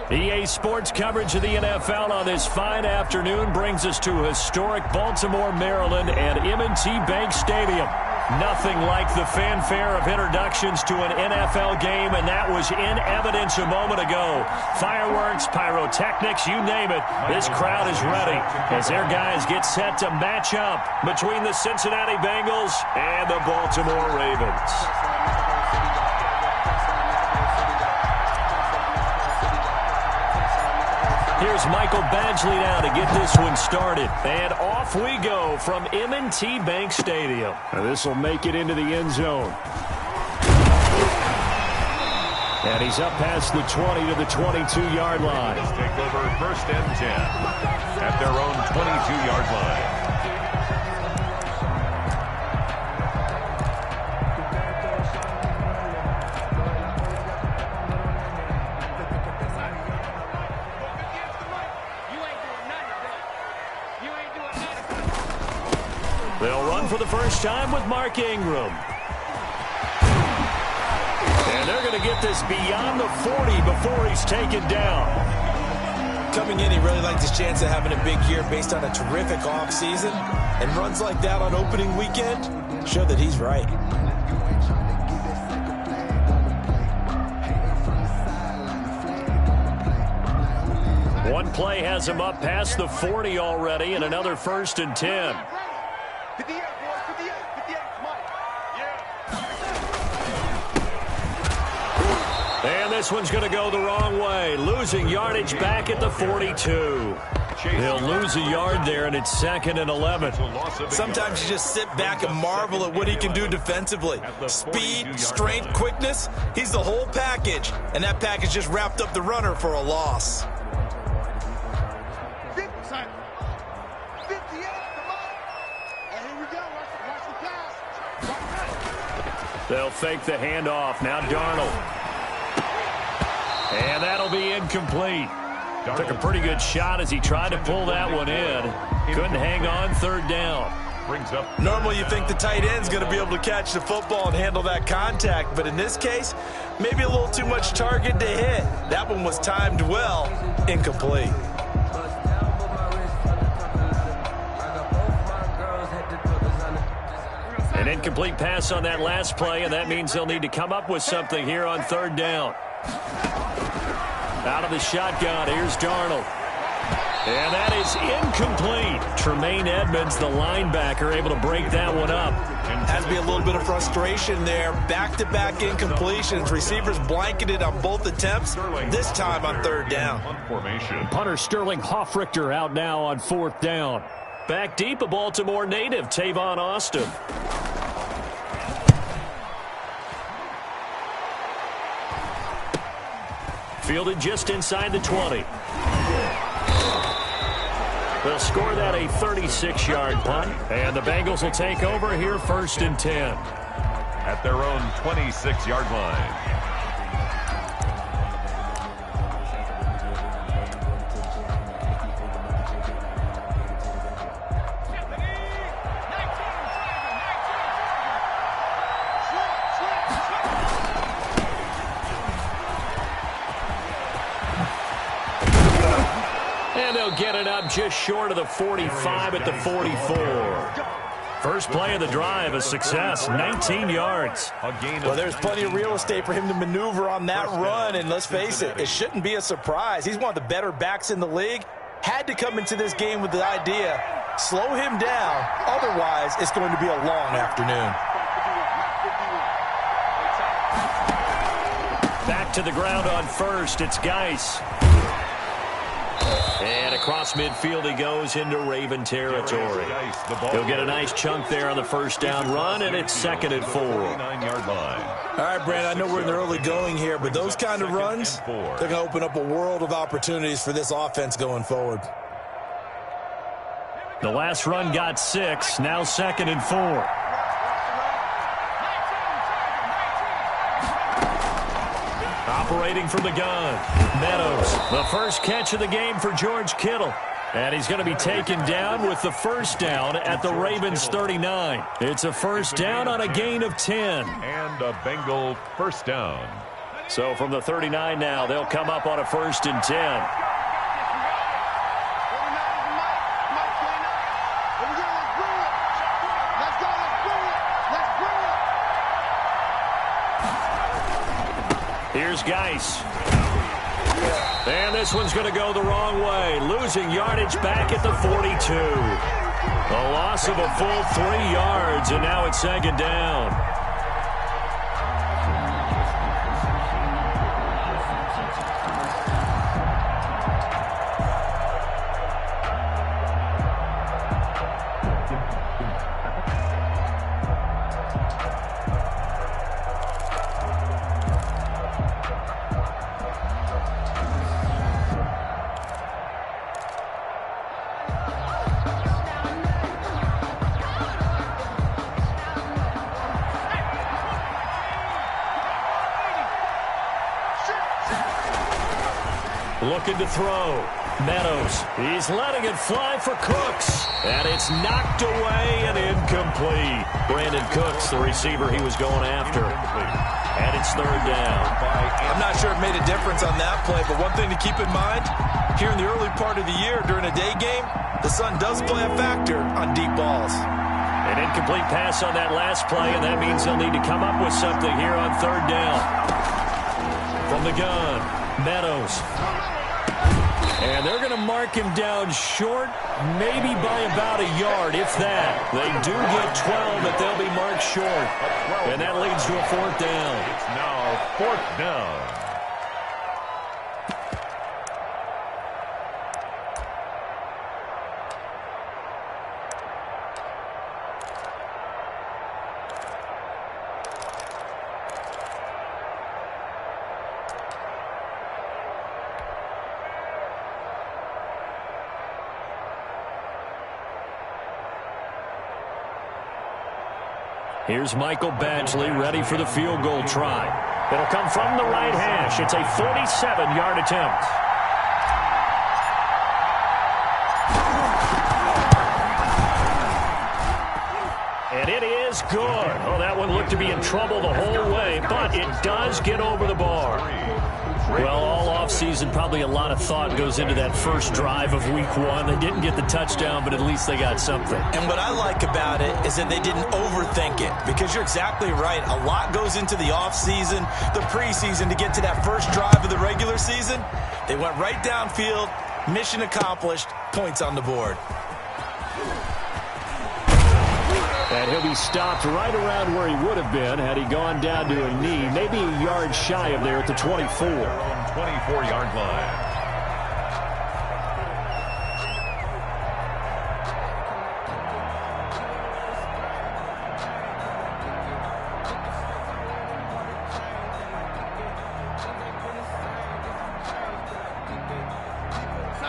EA Sports coverage of the NFL on this fine afternoon brings us to historic Baltimore, Maryland, and M&T Bank Stadium. Nothing like the fanfare of introductions to an NFL game, and that was in evidence a moment ago. Fireworks, pyrotechnics, you name it, this crowd is ready as their guys get set to match up between the Cincinnati Bengals and the Baltimore Ravens. Here's Michael Badgley now to get this one started. And off we go from M&T Bank Stadium. This will make it into the end zone. And he's up past the 20 to the 22-yard line. Take over 1st and 10 at their own 22-yard line. They'll run for the first time with Mark Ingram. And they're going to get this beyond the 40 before he's taken down. Coming in, he really liked his chance of having a big year based on a terrific offseason. And runs like that on opening weekend show that he's right. One play has him up past the 40 already, and another 1st and 10. And this one's going to go the wrong way. Losing yardage back at the 42. They'll lose a yard there, and it's 2nd and 11. Sometimes you just sit back and marvel at what he can do defensively. Speed, strength, quickness, he's the whole package. And that package just wrapped up the runner for a loss. They'll fake the handoff. Now Darnold. And that'll be incomplete. Took a pretty good shot as he tried to pull that one in. Couldn't hang on 3rd down. Normally you think the tight end's going to be able to catch the football and handle that contact, but in this case, maybe a little too much target to hit. That one was timed well. Incomplete. An incomplete pass on that last play, and that means they'll need to come up with something here on 3rd down. Out of the shotgun, here's Darnold. And that is incomplete. Tremaine Edmonds, the linebacker, able to break that one up. Has to be a little bit of frustration there. Back-to-back incompletions. Receivers blanketed on both attempts, this time on 3rd down. Punter Sterling Hoffrichter out now on 4th down. Back deep, a Baltimore native, Tavon Austin. Fielded just inside the 20. They'll score that a 36-yard punt, and the Bengals will take over here 1st and 10. At their own 26-yard line. Get it up just short of the 45 at the 44. First play of the drive, a success, 19 yards. Well, there's plenty of real estate for him to maneuver on that run, and let's face it, it shouldn't be a surprise. He's one of the better backs in the league. Had to come into this game with the idea, slow him down, otherwise it's going to be a long afternoon. Back to the ground on 1st, it's Geis. And across midfield he goes into Raven territory. He'll get a nice chunk there on the 1st down run, and it's 2nd and 4. All right, Brandon, I know we're in the early going here, but those kind of runs, they're going to open up a world of opportunities for this offense going forward. The last run got 6, now 2nd and 4. Operating from the gun, Meadows. The first catch of the game for George Kittle. And he's going to be taken down with the 1st down at the Ravens 39. It's a 1st down on a gain of 10. And a Bengal 1st down. So from the 39 now, they'll come up on a 1st and 10. Here's Geis. And this one's going to go the wrong way. Losing yardage back at the 42. A loss of a full 3 yards, and now it's 2nd down. Looking to throw. Meadows. He's letting it fly for Cooks. And it's knocked away and incomplete. Brandon Cooks, the receiver he was going after. And it's 3rd down. I'm not sure it made a difference on that play, but one thing to keep in mind, here in the early part of the year during a day game, the sun does play a factor on deep balls. An incomplete pass on that last play, and that means they'll need to come up with something here on 3rd down. From the gun, Meadows. And they're going to mark him down short, maybe by about a yard, if that. They do get 12, but they'll be marked short. And that leads to a 4th down. It's now 4th down. Here's Michael Badgley ready for the field goal try. It'll come from the right hash. It's a 47-yard attempt. And it is good. Oh, that one looked to be in trouble the whole way, but it does get over the bar. Well, all offseason, probably a lot of thought goes into that first drive of week 1. They didn't get the touchdown, but at least they got something. And what I like about it is that they didn't overthink it, because you're exactly right. A lot goes into the offseason, the preseason, to get to that first drive of the regular season. They went right downfield, mission accomplished, points on the board. And he'll be stopped right around where he would have been had he gone down to a knee, maybe a yard shy of there at the 24. 24-yard line.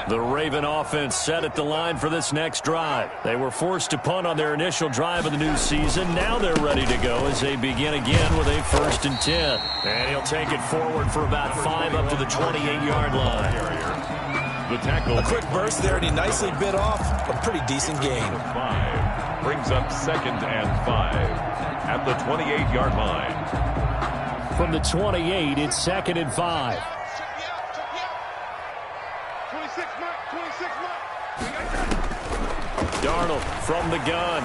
The Raven offense set at the line for this next drive. They were forced to punt on their initial drive of the new season. Now they're ready to go as they begin again with a 1st and 10. And he'll take it forward for about 5 up to the 28-yard line. The tackle. A quick burst there, and he nicely bit off a pretty decent gain. 5 brings up 2nd and 5 at the 28-yard line. From the 28, it's 2nd and 5. Darnold from the gun.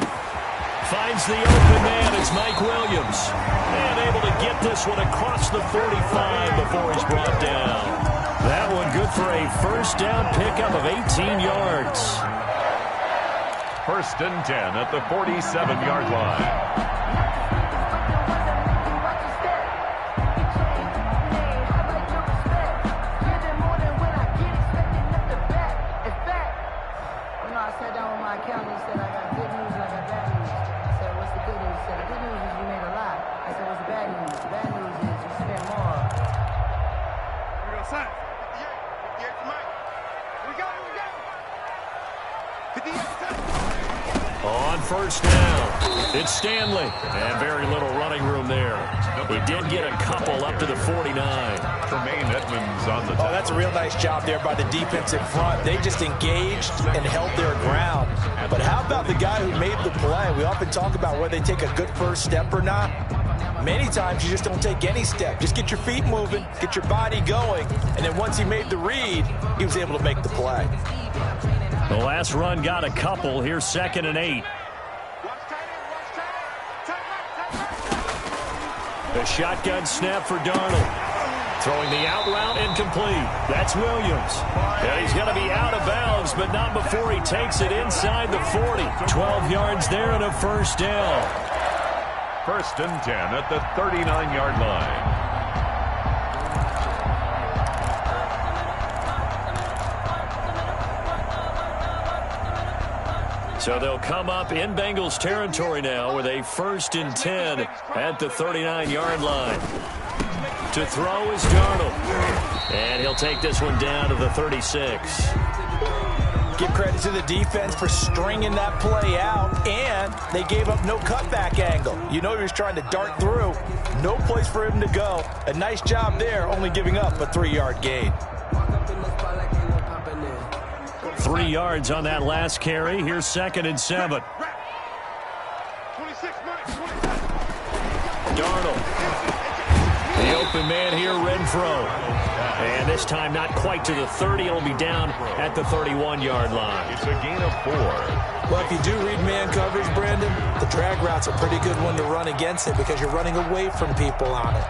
Finds the open man. It's Mike Williams. And able to get this one across the 45 before he's brought down. That one good for a 1st down pickup of 18 yards. 1st and 10 at the 47-yard line. On 1st down, it's Stanley. And very little running room there. He did get a couple up to the 49. Tremaine Edmonds on the Oh, that's a real nice job there by the defensive front. They just engaged and held their ground. But how about the guy who made the play? We often talk about whether they take a good first step or not. Many times you just don't take any step. Just get your feet moving, get your body going, and then once he made the read, he was able to make the play. The last run got a couple. Here's 2nd and 8. The shotgun snap for Darnold. Throwing the out route incomplete. That's Williams. And he's going to be out of bounds, but not before he takes it inside the 40. 12 yards there and a first down. 1st and 10 at the 39-yard line. So they'll come up in Bengals territory now with a 1st and 10 at the 39-yard line. To throw is Darnold. And he'll take this one down to the 36. Give credit to the defense for stringing that play out, and they gave up no cutback angle. You know he was trying to dart through. No place for him to go. A nice job there, only giving up a 3-yard gain. 3 yards on that last carry. Here's 2nd and 7. Darnold. The open man here, Renfro. And this time not quite to the 30. It'll be down at the 31-yard line. It's a gain of 4. Well, if you do read man coverage, Brandon, the drag route's a pretty good one to run against it because you're running away from people on it.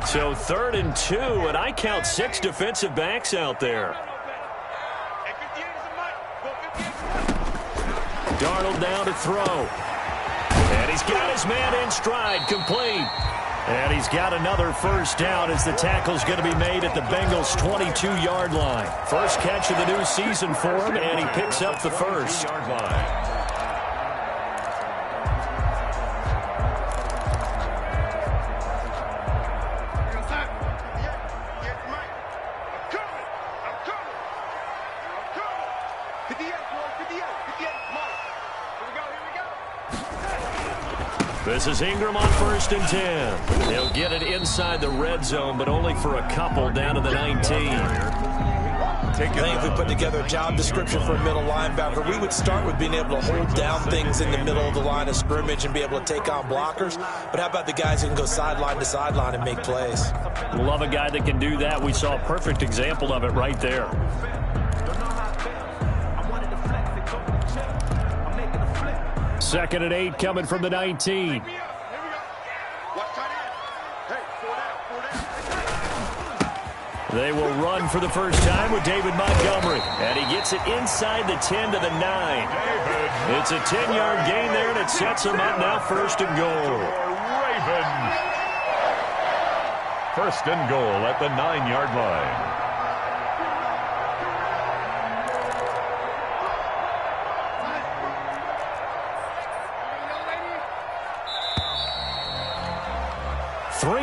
So 3rd and 2, and I count 6 defensive backs out there. Darnold now to throw. And he's got his man in stride, complete. And he's got another first down as the tackle's going to be made at the Bengals' 22-yard line. First catch of the new season for him, and he picks up the first. This is Ingram on 1st and 10. They'll get it inside the red zone, but only for a couple down to the 19. I think if we put together a job description for a middle linebacker, we would start with being able to hold down things in the middle of the line of scrimmage and be able to take on blockers. But how about the guys who can go sideline to sideline and make plays? Love a guy that can do that. We saw a perfect example of it right there. 2nd and 8 coming from the 19. They will run for the first time with David Montgomery. And he gets it inside the 10 to the 9. It's a 10-yard gain there, and it sets him up now 1st and goal. Ravens. 1st and goal at the 9-yard line.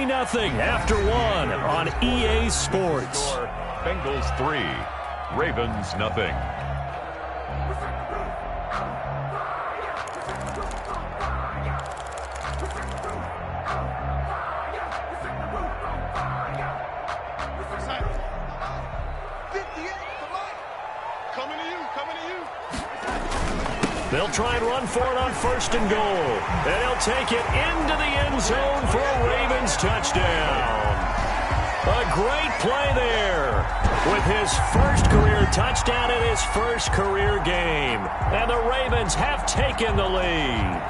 Nothing after 1 on EA Sports. Bengals 3, Ravens nothing. They'll try and run for it on 1st and goal. And he'll take it into the end zone for a Ravens touchdown. A great play there with his first career touchdown in his first career game. And the Ravens have taken the lead.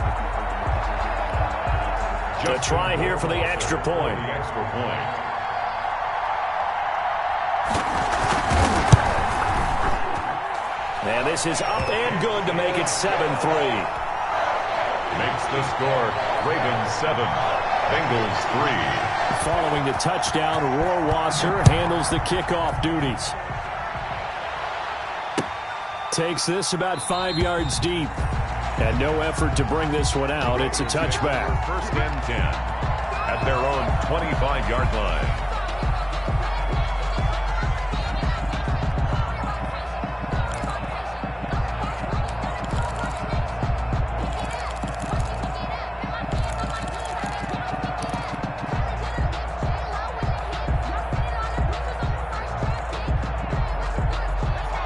A try here for the extra point. And this is up and good to make it 7-3. Makes the score Ravens 7, Bengals 3. Following the touchdown, Rohrwasser handles the kickoff duties. Takes this about 5 yards deep. And no effort to bring this one out. It's a touchback. 1st and 10 at their own 25-yard line.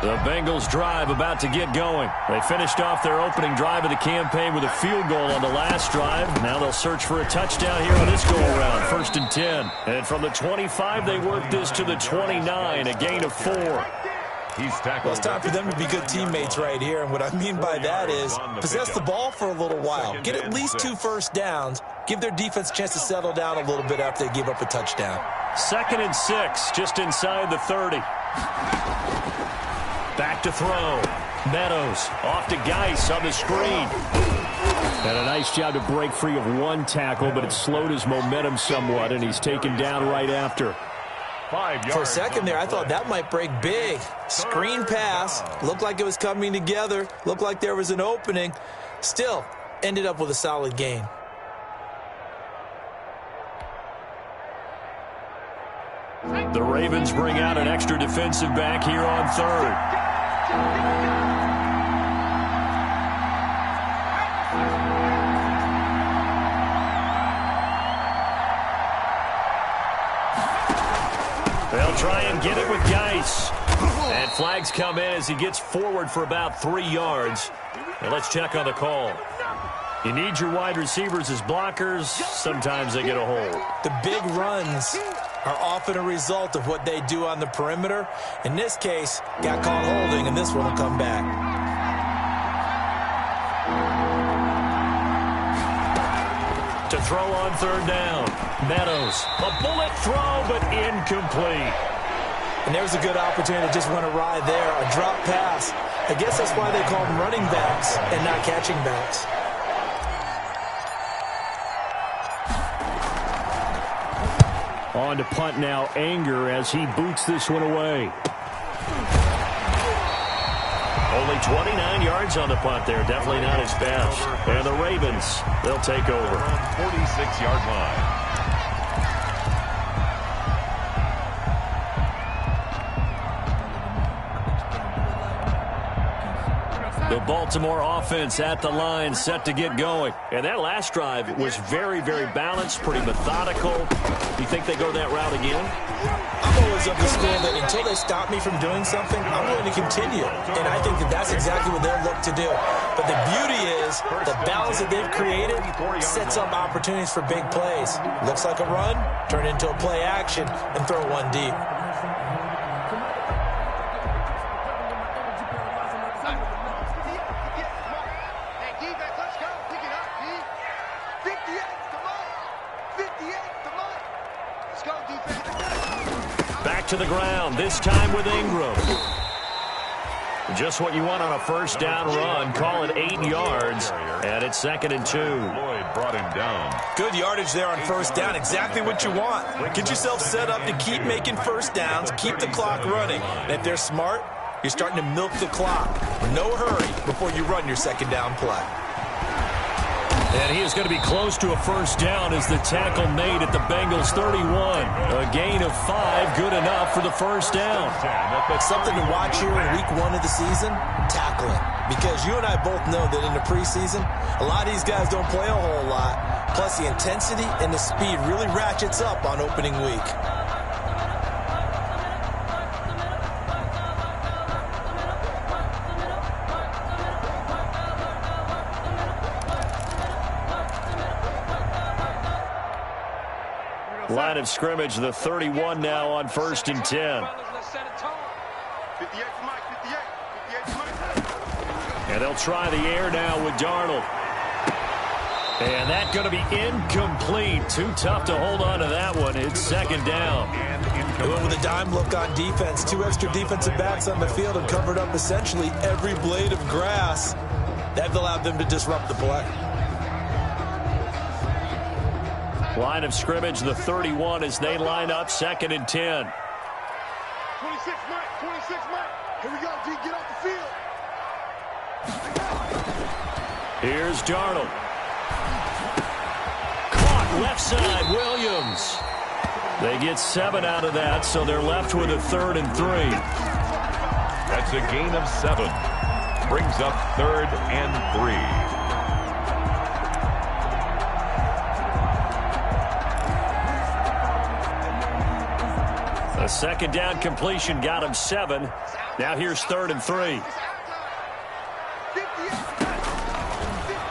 The Bengals drive about to get going. They finished off their opening drive of the campaign with a field goal on the last drive. Now they'll search for a touchdown here on this go-around. 1st and 10. And from the 25, they work this to the 29, a gain of 4. Well, it's time for them to be good teammates right here. And what I mean by that is possess the ball for a little while. Get at least 2 first downs. Give their defense a chance to settle down a little bit after they give up a touchdown. 2nd and 6, just inside the 30. Back to throw. Meadows off to Geis on the screen. And a nice job to break free of one tackle, but it slowed his momentum somewhat, and he's taken down right after. For a second there, I thought that might break big. Screen pass. Looked like it was coming together. Looked like there was an opening. Still, ended up with a solid gain. The Ravens bring out an extra defensive back here on 3rd. They'll try and get it with Geis. And flags come in as he gets forward for about 3 yards. And let's check on the call. You need your wide receivers as blockers. Sometimes they get a hold. The big runs are often a result of what they do on the perimeter. In this case, got caught holding, and this one will come back. To throw on 3rd down. Meadows. A bullet throw, but incomplete. And there's a good opportunity to just run a ride there. A drop pass. I guess that's why they call them running backs and not catching backs. On to punt now, Anger, as he boots this one away. Only 29 yards on the punt there. Definitely not his best. And the Ravens, they'll take over. 46-yard line. The Baltimore offense at the line, set to get going. And that last drive was very, very balanced, pretty methodical. Do you think they go that route again? I'm always of the school that until they stop me from doing something, I'm going to continue. And I think that that's exactly what they'll look to do. But the beauty is the balance that they've created sets up opportunities for big plays. Looks like a run, turn it into a play action, and throw one deep. Back to the ground, this time with Ingram. Just what you want on a first down run. Call it 8 yards, and it's 2nd and 2. Lloyd brought him down. Good yardage there on first down. Exactly what you want. Get yourself set up to keep making first downs, keep the clock running. And if they're smart, you're starting to milk the clock. No hurry before you run your 2nd down play. And he is going to be close to a first down as the tackle made at the Bengals 31. A gain of 5, good enough for the first down. Something to watch here in week 1 of the season, tackling. Because you and I both know that in the preseason, a lot of these guys don't play a whole lot. Plus the intensity and the speed really ratchets up on opening week. Line of scrimmage, the 31 now on 1st and 10. And they'll try the air now with Darnold. And that's going to be incomplete. Too tough to hold on to that one. It's 2nd down. Going with a dime look on defense. 2 extra defensive backs on the field and covered up essentially every blade of grass. That allowed them to disrupt the play. Line of scrimmage, the 31 as they line up 2nd and 10. 26 Mike, 26 Mike. Here we go, D, get off the field. Here's Darnold. Caught left side, Williams. They get 7 out of that, so they're left with a 3rd and 3. That's a gain of 7. Brings up 3rd and 3. A 2nd down completion got him 7. Now here's 3rd and 3.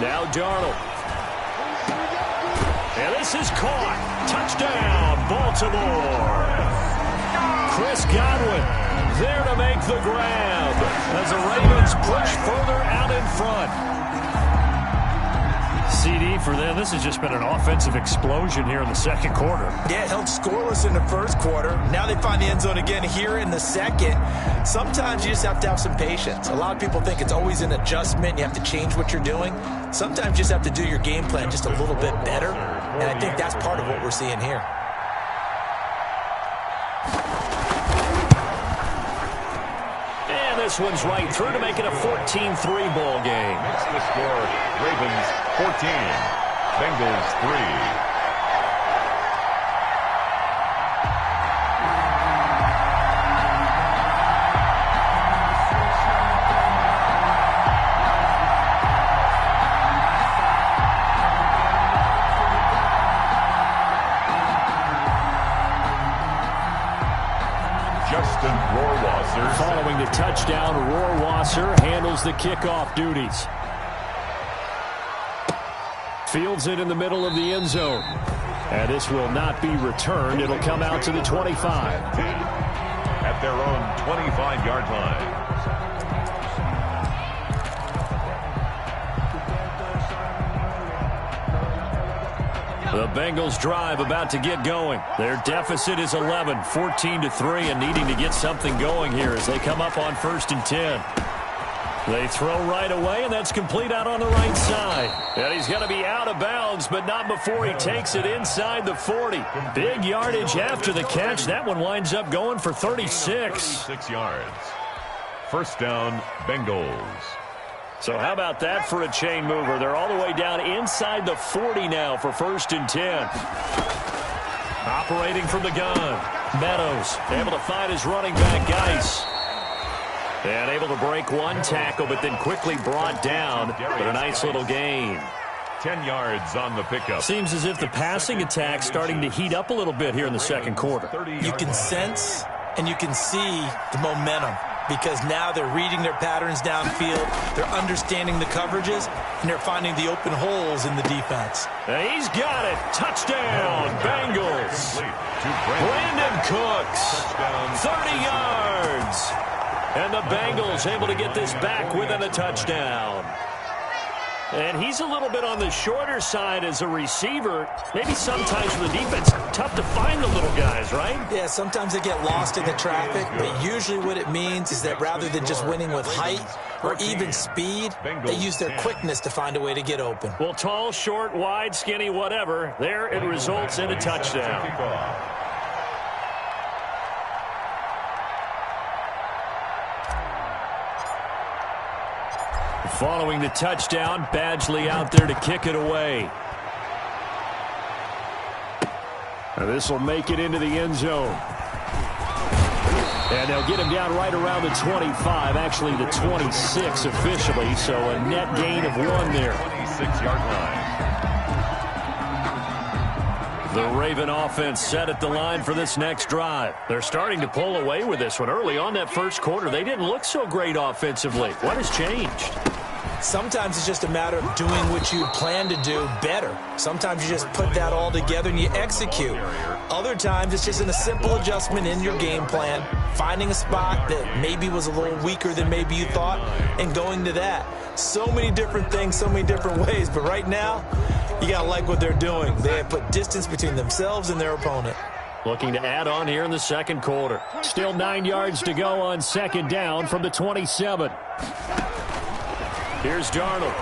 Now Darnold. And this is caught. Touchdown, Baltimore. Chris Godwin there to make the grab as the Ravens push further out in front. CD for them. This has just been an offensive explosion here in the second quarter. Yeah, held scoreless in the first quarter. Now they find the end zone again here in the second. Sometimes you just have to have some patience. A lot of people think it's always an adjustment. You have to change what you're doing. Sometimes you just have to do your game plan just a little bit better. And I think that's part of what we're seeing here. And this one's right through to make it a 14-3 ball game. Makes the score Ravens 14, Bengals 3. Following the touchdown, Rohrwasser handles the kickoff duties. Fields it in the middle of the end zone. And this will not be returned. It'll come out to the 25. At their own 25-yard line. The Bengals drive about to get going. Their deficit is 11, 14-3, and needing to get something going here as they come up on 1st and 10. They throw right away, and that's complete out on the right side. And he's going to be out of bounds, but not before he takes it inside the 40. Big yardage after the catch. That one winds up going for 36. 36 yards. First down, Bengals. So how about that for a chain mover? They're all the way down inside the 40 now for 1st and 10. Operating from the gun. Meadows able to find his running back, Geis. And able to break one tackle, but then quickly brought down. But a nice little gain. 10 yards on the pickup. Seems as if the passing attack's starting to heat up a little bit here in the second quarter. You can sense and you can see the momentum, because now they're reading their patterns downfield, they're understanding the coverages, and they're finding the open holes in the defense. And he's got it. Touchdown, Bengals. Brandon Cooks, 30 yards. And the Bengals able to get this back within a touchdown. And he's a little bit on the shorter side as a receiver. Maybe sometimes for the defense, tough to find the little guys, right? Yeah, sometimes they get lost in the traffic, but usually what it means is that rather than just winning with height or even speed, they use their quickness to find a way to get open. Well, tall, short, wide, skinny, whatever, there it results in a touchdown. Following the touchdown, Badgley out there to kick it away. And this will make it into the end zone. And they'll get him down right around the 25, actually the 26 officially, so a net gain of 1 there. 26-yard line. The Raven offense set at the line for this next drive. They're starting to pull away with this one. Early on that first quarter, they didn't look so great offensively. What has changed? Sometimes it's just a matter of doing what you plan to do better. Sometimes you just put that all together and you execute. Other times it's just a simple adjustment in your game plan, finding a spot that maybe was a little weaker than maybe you thought, and going to that. So many different things, so many different ways, but right now, you got to like what they're doing. They have put distance between themselves and their opponent. Looking to add on here in the second quarter. Still 9 yards to go on second down from the 27. Here's Darnold.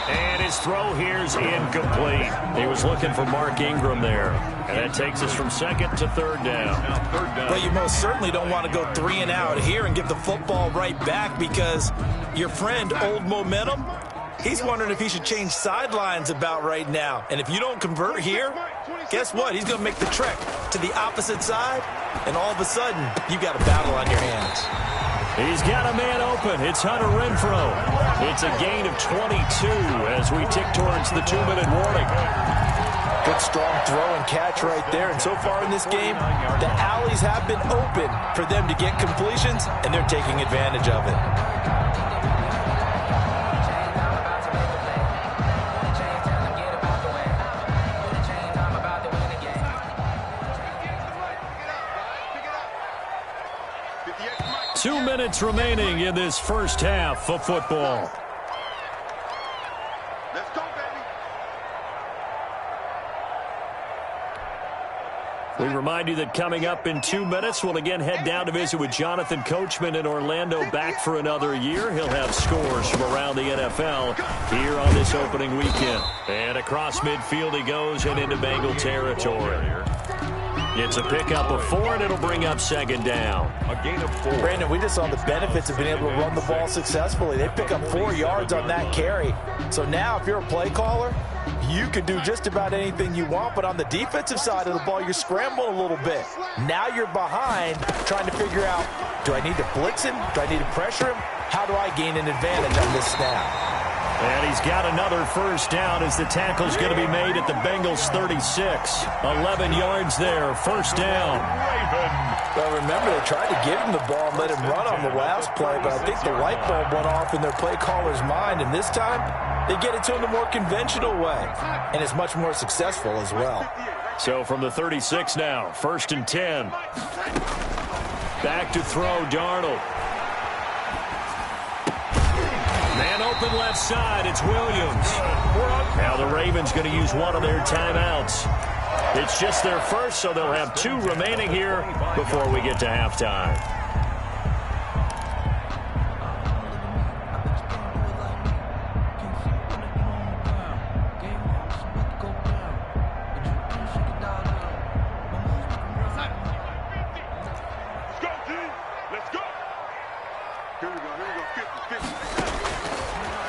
And his throw here's incomplete. He was looking for Mark Ingram there. And that takes us from second to third down. Well, you most certainly don't want to go 3 and out here and give the football right back, because your friend, Old Momentum, he's wondering if he should change sidelines about right now. And if you don't convert here, guess what? He's going to make the trek to the opposite side, and all of a sudden, you've got a battle on your hands. He's got a man open. It's Hunter Renfrow. It's a gain of 22 as we tick towards the 2-minute warning. Good, strong throw and catch right there. And so far in this game, the alleys have been open for them to get completions, and they're taking advantage of it. Two minutes remaining in this first half of football. Let's go, baby. We remind you that coming up in 2 minutes, we'll again head down to visit with Jonathan Coachman in Orlando, back for another year. He'll have scores from around the NFL here on this opening weekend. And across midfield he goes and into Bengal territory. It's a pickup of 4, and it'll bring up second down. A gain of 4. Brandon, we just saw the benefits of being able to run the ball successfully. They pick up 4 yards on that carry. So now if you're a play caller, you can do just about anything you want, but on the defensive side of the ball, you're scrambling a little bit. Now you're behind trying to figure out, do I need to blitz him? Do I need to pressure him? How do I gain an advantage on this snap? And he's got another first down as the tackle's going to be made at the Bengals 36. 11 yards there, first down. Well, remember, they tried to give him the ball and let him run on the last play, but I think the light bulb went off in their play caller's mind, and this time they get it to him the more conventional way, and it's much more successful as well. So from the 36 now, first and 10. Back to throw, Darnold. Man open left side, it's Williams. Now the Ravens going to use one of their timeouts. It's just their first, so they'll have 2 remaining here before we get to halftime.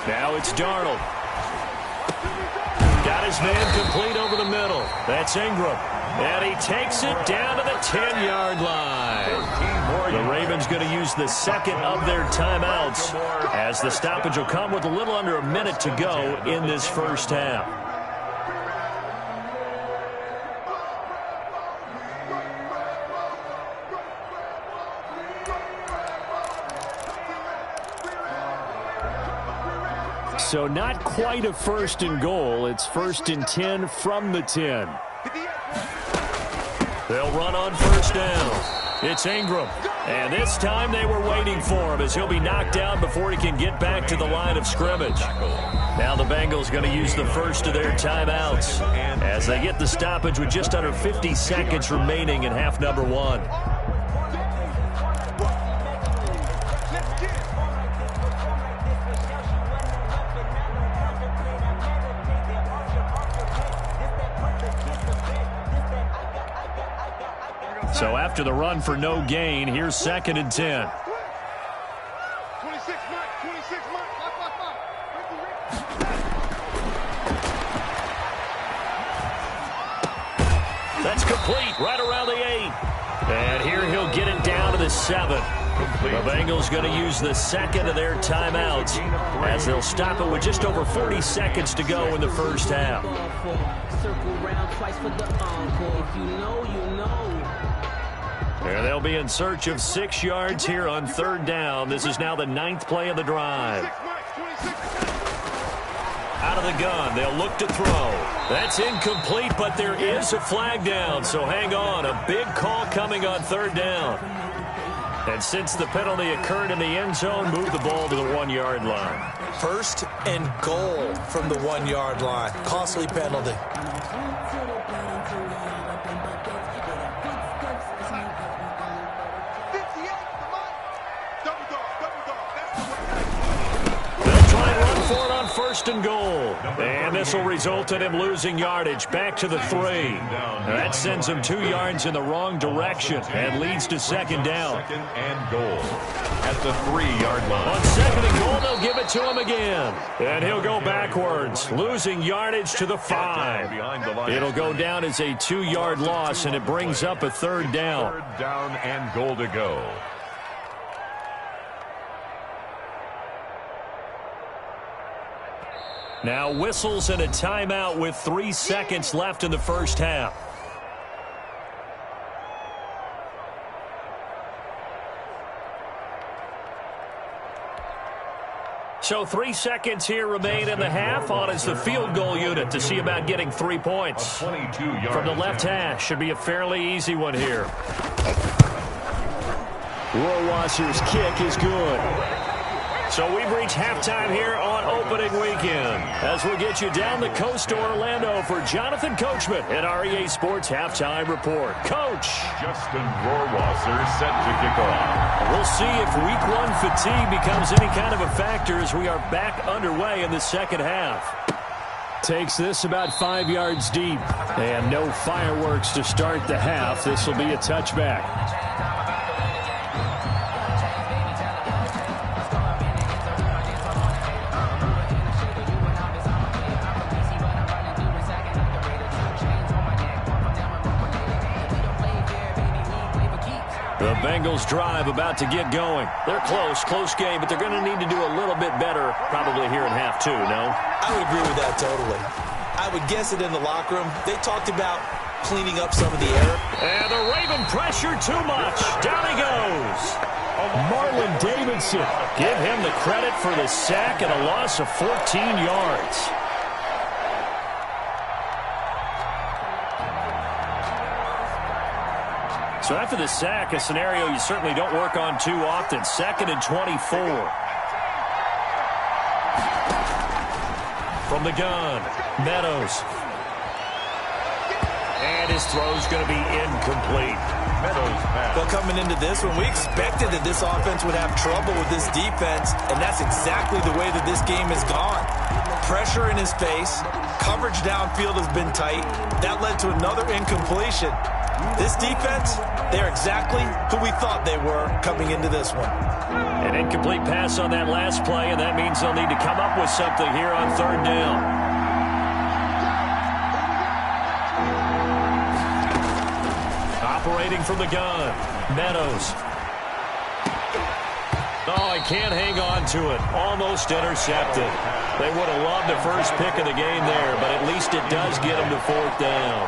Now it's Darnold. Got his man complete over the middle. That's Ingram. And he takes it down to the 10-yard line. The Ravens going to use the second of their timeouts as the stoppage will come with a little under a minute to go in this first half. So not quite a first and goal. It's first and 10 from the 10. They'll run on first down. It's Ingram. And this time they were waiting for him as he'll be knocked down before he can get back to the line of scrimmage. Now the Bengals going to use the first of their timeouts as they get the stoppage with just under 50 seconds remaining in half number 1. So after the run for no gain, here's second and 10. 26, Mike. 26, Mike. That's complete right around the 8. And here he'll get it down to the 7. The Bengals going to use the second of their timeouts as they'll stop it with just over 40 seconds to go in the first half. And they'll be in search of 6 yards here on third down. This is now the 9th play of the drive. Out of the gun, they'll look to throw. That's incomplete, but there is a flag down, so hang on. A big call coming on third down. And since the penalty occurred in the end zone, move the ball to the 1-yard line. First and goal from the 1-yard line. Costly penalty. First and goal. And this will result in him losing yardage back to the 3. That sends him 2 yards in the wrong direction and leads to second down. Second and goal at the 3-yard line. On second and goal, they'll give it to him again. And he'll go backwards, losing yardage to the 5. It'll go down as a 2-yard loss, and it brings up a third down. Third down and goal to go. Now whistles and a timeout with 3 seconds left in the first half. So 3 seconds here remain in the half. On is the field goal unit to see about getting 3 points. From the left hash. Should be a fairly easy one here. Rohrwasser's kick is good. So we've reached halftime here on opening weekend. As we'll get you down the coast to Orlando for Jonathan Coachman at our EA Sports Halftime Report. Coach. Justin Rohrwasser set to kick off. We'll see if week one fatigue becomes any kind of a factor as we are back underway in the second half. Takes this about 5 yards deep. And no fireworks to start the half. This will be a touchback. The Bengals drive about to get going. They're close game, but they're going to need to do a little bit better probably here in half two, no? I would agree with that totally. I would guess it in the locker room. They talked about cleaning up some of the error. And the Raven pressure too much. Down he goes. Marlon Davidson. Give him the credit for the sack and a loss of 14 yards. So after the sack, a scenario you certainly don't work on too often. 2nd and 24. From the gun, Meadows. And his throw's going to be incomplete. Meadows pass. Well, coming into this one, we expected that this offense would have trouble with this defense, and that's exactly the way that this game has gone. Pressure in his face, coverage downfield has been tight. That led to another incompletion. This defense, they're exactly who we thought they were coming into this one. An incomplete pass on that last play, and that means they'll need to come up with something here on 3rd down. Operating from the gun, Meadows. Oh, he can't hang on to it. Almost intercepted. They would have loved the first pick of the game there, but at least it does get them to 4th down.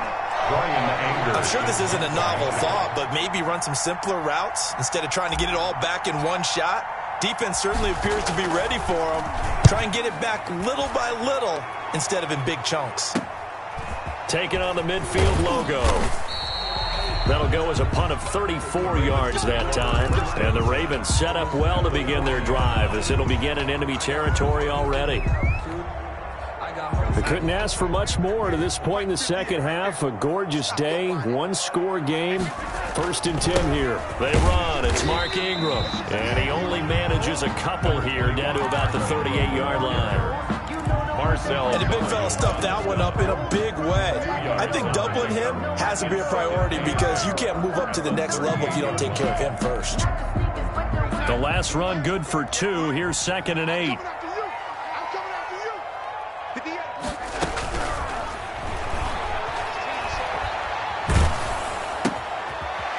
I'm sure this isn't a novel thought, but maybe run some simpler routes instead of trying to get it all back in one shot. Defense certainly appears to be ready for them. Try and get it back little by little instead of in big chunks. Taking on the midfield logo. That'll go as a punt of 34 yards that time. And the Ravens set up well to begin their drive as it'll begin in enemy territory already. They couldn't ask for much more to this point in the second half. A gorgeous day, 1-score game. 1st and 10 here. They run. It's Mark Ingram. And he only manages a couple here down to about the 38-yard line. Marcel. And the big fella stuffed that one up in a big way. I think doubling him has to be a priority because you can't move up to the next level if you don't take care of him first. The last run good for 2. Here's 2nd and 8.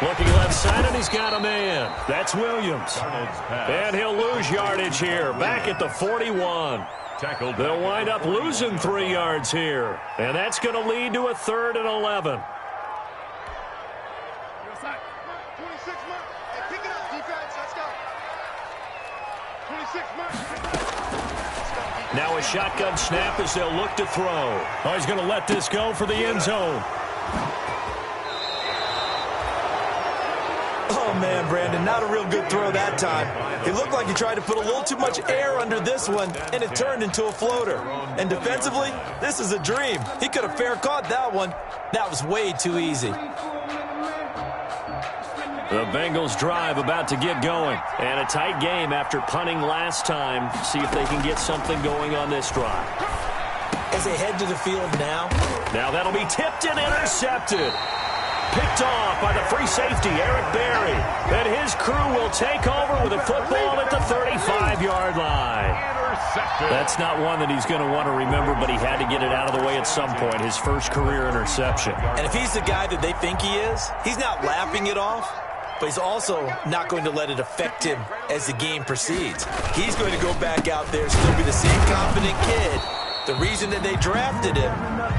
Looking left side, and he's got a man. That's Williams. And he'll lose yardage here. Back at the 41. They'll wind up losing 3 yards here. And that's going to lead to a 3rd and 11. Now a shotgun snap as they'll look to throw. Oh, he's going to let this go for the end zone. Oh, man, Brandon, not a real good throw that time. It looked like he tried to put a little too much air under this one, and it turned into a floater. And defensively, this is a dream. He could have fair caught that one. That was way too easy. The Bengals drive about to get going. And a tight game after punting last time. See if they can get something going on this drive. As they head to the field now. Now that'll be tipped and intercepted. Picked off by the free safety, Eric Berry. And his crew will take over with a football at the 35-yard line. That's not one that he's going to want to remember, but he had to get it out of the way at some point, his first career interception. And if he's the guy that they think he is, he's not laughing it off, but he's also not going to let it affect him as the game proceeds. He's going to go back out there, still be the same confident kid, the reason that they drafted him,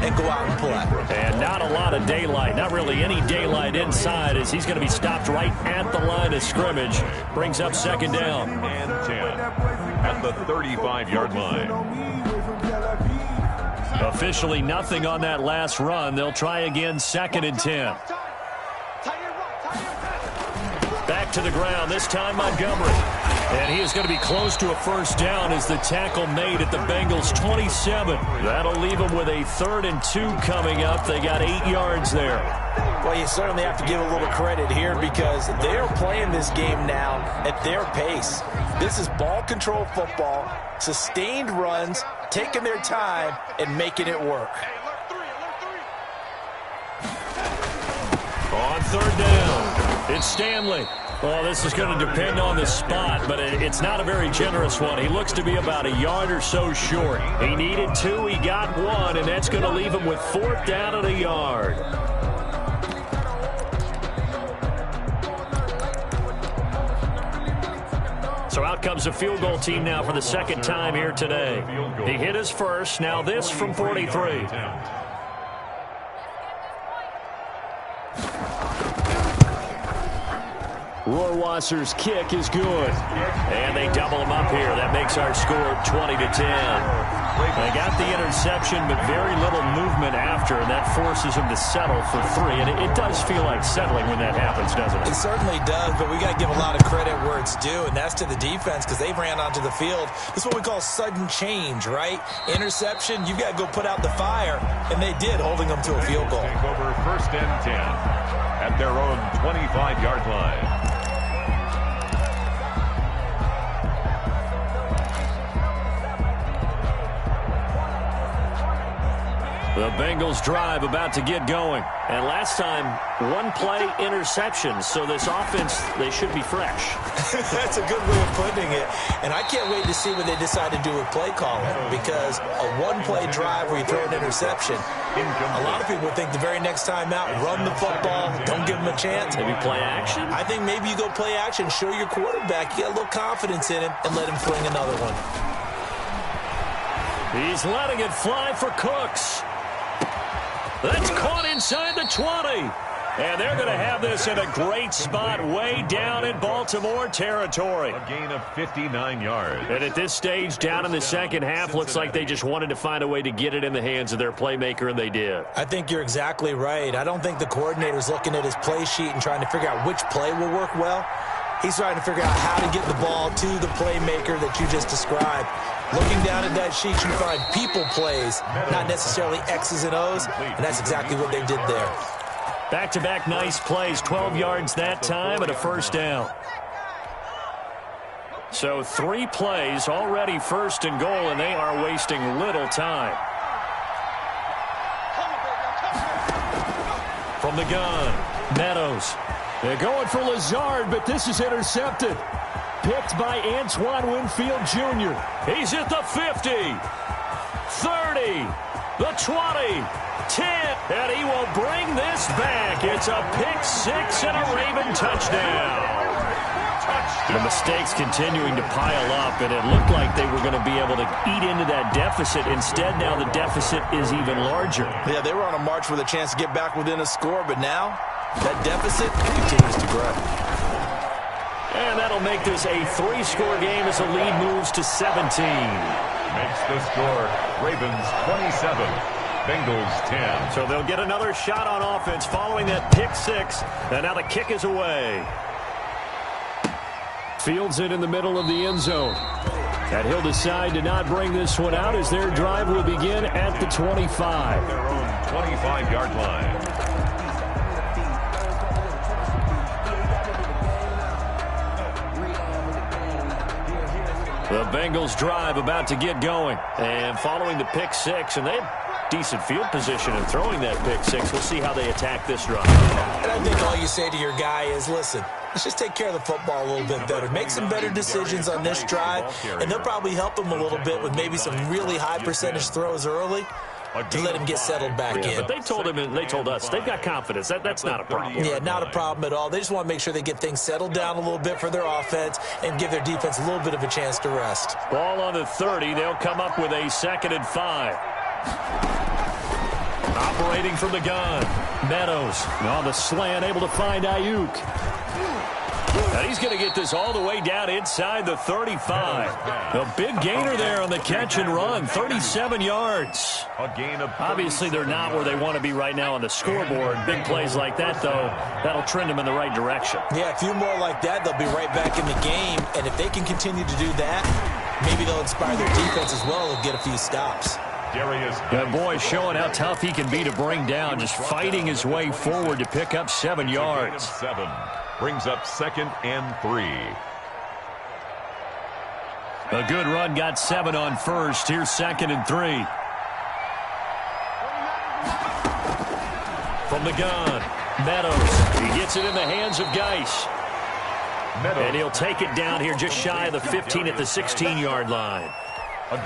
and go out and play. And not a lot of daylight, not really any daylight inside, as he's going to be stopped right at the line of scrimmage. Brings up second down. And 10 at the 35-yard line. Officially nothing on that last run. They'll try again, second and 10. Back to the ground, this time Montgomery. And he is going to be close to a first down as the tackle made at the Bengals' 27. That'll leave them with a 3rd and 2 coming up. They got 8 yards there. Well, you certainly have to give a little credit here because they're playing this game now at their pace. This is ball control football, sustained runs, taking their time, and making it work. On 3rd down, it's Stanley. Well, this is going to depend on the spot, but it's not a very generous one. He looks to be about a yard or so short. He needed 2, he got 1, and that's going to leave him with 4th down and a yard. So out comes a field goal team now for the second time here today. He hit his first, now this from 43. Rohrwasser's kick is good. And they double him up here. That makes our score 20-10. They got the interception, but very little movement after, and that forces them to settle for 3. And it does feel like settling when that happens, doesn't it? It certainly does, but we got to give a lot of credit where it's due, and that's to the defense because they ran onto the field. This is what we call sudden change, right? Interception, you've got to go put out the fire, and they did, holding them to a field goal. Take over 1st and 10 at their own 25-yard line. The Bengals drive about to get going. And last time, 1-play interception. So this offense, they should be fresh. That's a good way of putting it. And I can't wait to see what they decide to do with play calling. Because a 1-play drive where you throw an interception, a lot of people think the very next time out, run the football, don't give them a chance. Maybe play action? I think maybe you go play action, show your quarterback you got a little confidence in him, and let him fling another one. He's letting it fly for Cooks. That's caught inside the 20. And they're going to have this in a great spot way down in Baltimore territory. A gain of 59 yards. And at this stage, down in the second half, looks like they just wanted to find a way to get it in the hands of their playmaker, and they did. I think you're exactly right. I don't think the coordinator's looking at his play sheet and trying to figure out which play will work well. He's trying to figure out how to get the ball to the playmaker that you just described. Looking down at that sheet, you find people plays, not necessarily X's and O's, and that's exactly what they did there. Back-to-back nice plays, 12 yards that time and a first down. So 3 plays, already 1st and goal, and they are wasting little time. From the gun, Meadows. They're going for Lazard, but this is intercepted. Picked by Antoine Winfield Jr. He's at the 50, 30, the 20, 10, and he will bring this back. It's a pick-6 and a Raven touchdown. The mistakes continuing to pile up, and it looked like they were going to be able to eat into that deficit. Instead, now the deficit is even larger. Yeah, they were on a march with a chance to get back within a score, but now that deficit continues to grow. And that'll make this a 3-score game as the lead moves to 17. Makes the score Ravens 27, Bengals 10. So they'll get another shot on offense following that pick-6. And now the kick is away. Fields it in the middle of the end zone. And he'll decide to not bring this one out as their drive will begin at the 25. Their own 25-yard line. The Bengals drive about to get going. And following the pick-6, and they have decent field position in throwing that pick-6. We'll see how they attack this drive. And I think all you say to your guy is, listen, let's just take care of the football a little bit better. Make some better decisions on this drive, and they'll probably help them a little bit with maybe some really high percentage throws early. to let him get settled back in. But they told us they've got confidence. That's not a problem. Yeah, not a problem at all. They just want to make sure they get things settled down a little bit for their offense and give their defense a little bit of a chance to rest. Ball on the 30. They'll come up with a 2nd and 5. Operating from the gun. Meadows on the slant, able to find Ayuk. And he's going to get this all the way down inside the 35. A big gainer there on the catch and run, 37 yards. Obviously, they're not where they want to be right now on the scoreboard. Big plays like that, though, that'll trend them in the right direction. Yeah, a few more like that, they'll be right back in the game. And if they can continue to do that, maybe they'll inspire their defense as well and get a few stops. That boy showing how tough he can be to bring down, just fighting his way forward to pick up 7 yards. 7 brings up 2nd and 3. A good run got 7 on first. Here's 2nd and 3. From the gun, Meadows. He gets it in the hands of Geis. And he'll take it down here just shy of the 15 at the 16-yard line.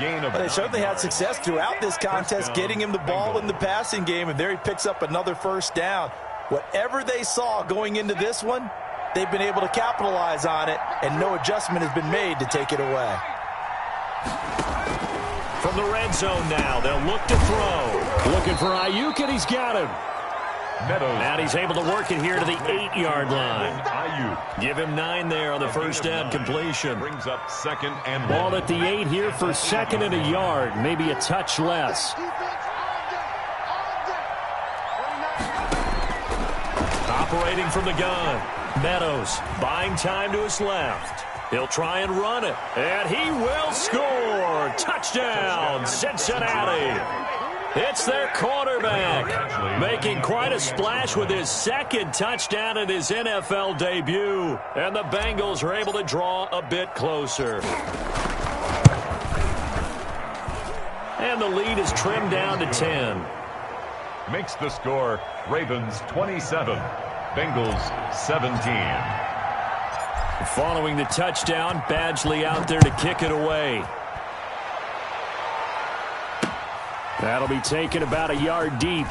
They certainly had success throughout this contest getting him the ball in the passing game, and there he picks up another 1st down. Whatever they saw going into this one, they've been able to capitalize on it, and no adjustment has been made to take it away. From the red zone now, they'll look to throw. Looking for Ayuk, and he's got him. And he's able to work it here to the 8-yard line. Give him 9 there on the 1st down completion. Brings up 2nd and 1. Ball at the 8 here for 2nd and a yard, maybe a touch less. Operating from the gun, Meadows buying time to his left. He'll try and run it, and he will score. Touchdown, Cincinnati. It's their quarterback, making quite a splash with his 2nd touchdown in his NFL debut. And the Bengals are able to draw a bit closer. And the lead is trimmed down to 10. Makes the score Ravens 27, Bengals 17. Following the touchdown, Badgley out there to kick it away. That'll be taken about a yard deep.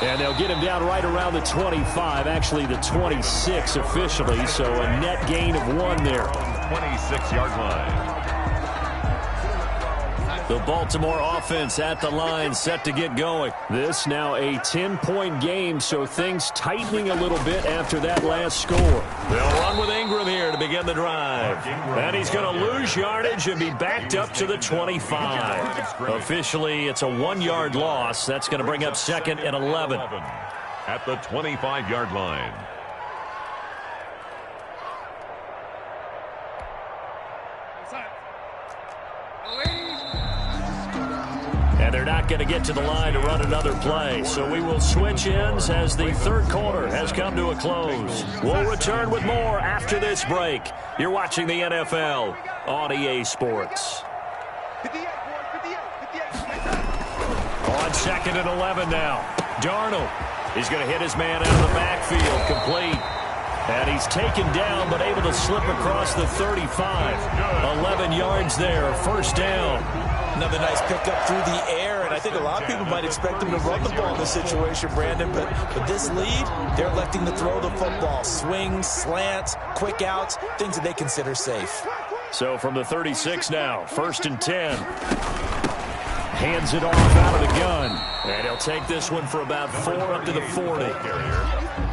And they'll get him down right around the 25, actually the 26 officially, so a net gain of 1 there. 26-yard line. The Baltimore offense at the line, set to get going. This now a 10-point game, so things tightening a little bit after that last score. They'll run with Ingram here to begin the drive. And he's going to lose yardage and be backed up to the 25. Officially, it's a 1-yard loss. That's going to bring up 2nd and 11. At the 25-yard line. And they're not going to get to the line to run another play. So we will switch ends as the 3rd quarter has come to a close. We'll return with more after this break. You're watching the NFL on EA Sports. On 2nd and 11 now. Darnold. He's going to hit his man out of the backfield. Complete. And he's taken down but able to slip across the 35. 11 yards there. 1st down. Another nice pickup through the air, and I think a lot of people might expect them to run the ball in this situation, Brandon, but with this lead, they're electing to throw the football. Swings, slants, quick outs, things that they consider safe. So from the 36 now, 1st and 10. Hands it off out of the gun. And he'll take this one for about 4 up to the 40.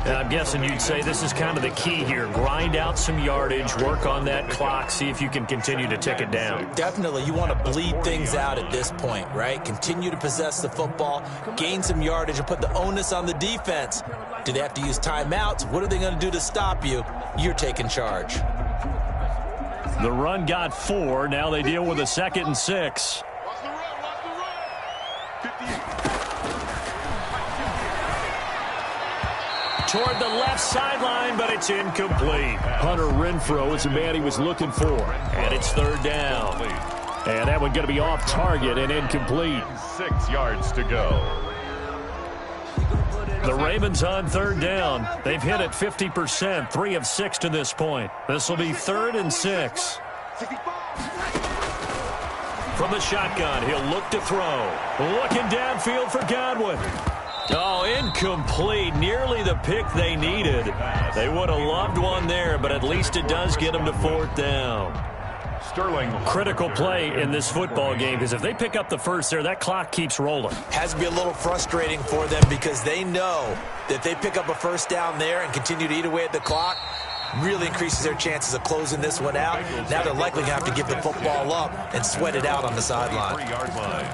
And I'm guessing you'd say this is kind of the key here. Grind out some yardage, work on that clock, see if you can continue to tick it down. Definitely. You want to bleed things out at this point, right? Continue to possess the football, gain some yardage, and put the onus on the defense. Do they have to use timeouts? What are they going to do to stop you? You're taking charge. The run got 4. Now they deal with a 2nd and 6. Toward the left sideline, but it's incomplete. Hunter Renfrow is the man he was looking for. And it's 3rd down. And that one going to be off target and incomplete. 6 yards to go. The Ravens on 3rd down. They've hit it 50%, 3 of 6 to this point. This will be 3rd and 6. From the shotgun, he'll look to throw. Looking downfield for Godwin. Oh, incomplete. Nearly the pick they needed. They would have loved one there, but at least it does get them to 4th down. Sterling. Critical play in this football game, because if they pick up the first there, that clock keeps rolling. Has to be a little frustrating for them because they know that if they pick up a first down there and continue to eat away at the clock, really increases their chances of closing this one out. Now they're likely going to have to give the football up and sweat it out on the sideline. 3-yard line.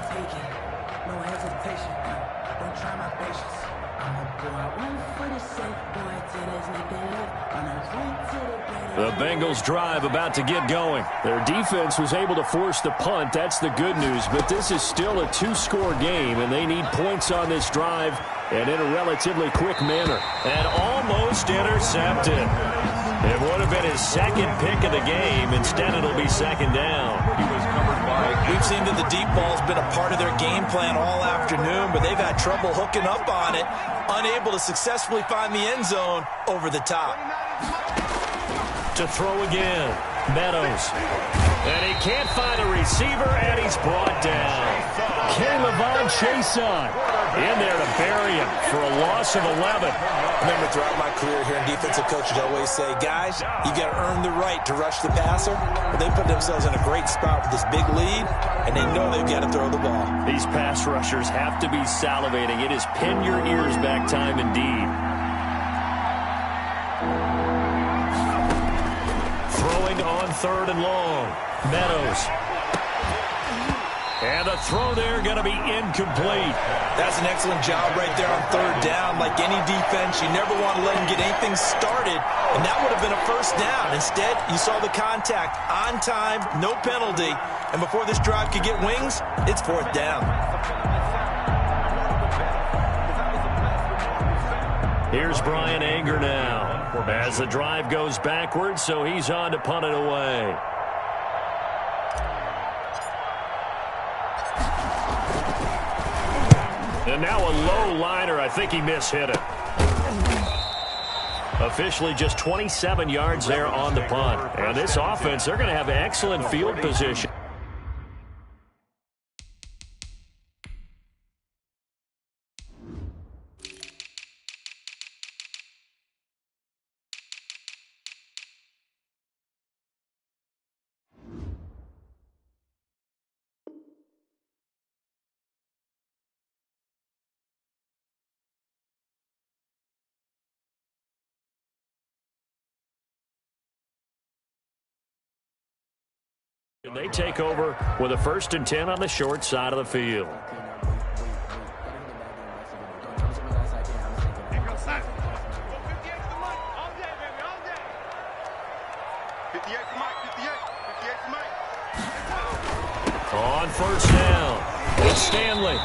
No hesitation. Don't try my patience. I'm a boy. I went for the safe boy till there's nothing left. On a run to the The Bengals drive about to get going. Their defense was able to force the punt. That's the good news. But this is still a 2-score game, and they need points on this drive and in a relatively quick manner. And almost intercepted. It would have been his second pick of the game. Instead, it'll be 2nd down. He was covered by. We've seen that the deep ball's been a part of their game plan all afternoon, but they've had trouble hooking up on it, unable to successfully find the end zone over the top. To throw again, Meadows. And he can't find a receiver, and he's brought down. K'Lavon Chaisson in there to bury him for a loss of 11. Remember, throughout my career here in defensive coaches, I always say, guys, you got to earn the right to rush the passer. But they put themselves in a great spot with this big lead, and they know they've got to throw the ball. These pass rushers have to be salivating. It is pin your ears back time indeed. Throwing on 3rd and long. Meadows. And the throw there going to be incomplete. That's an excellent job right there on 3rd down. Like any defense, you never want to let them get anything started, and that would have been a first down. Instead, you saw the contact on time, no penalty, and before this drive could get wings, it's 4th down. Here's Brian Anger now as the drive goes backwards, so he's on to punt it away. And now a low liner. I think he mishit it. Officially just 27 yards there on the punt. And this offense, they're going to have excellent field position. They take over with a 1st and 10 on the short side of the field. On 1st down, it's Stanley.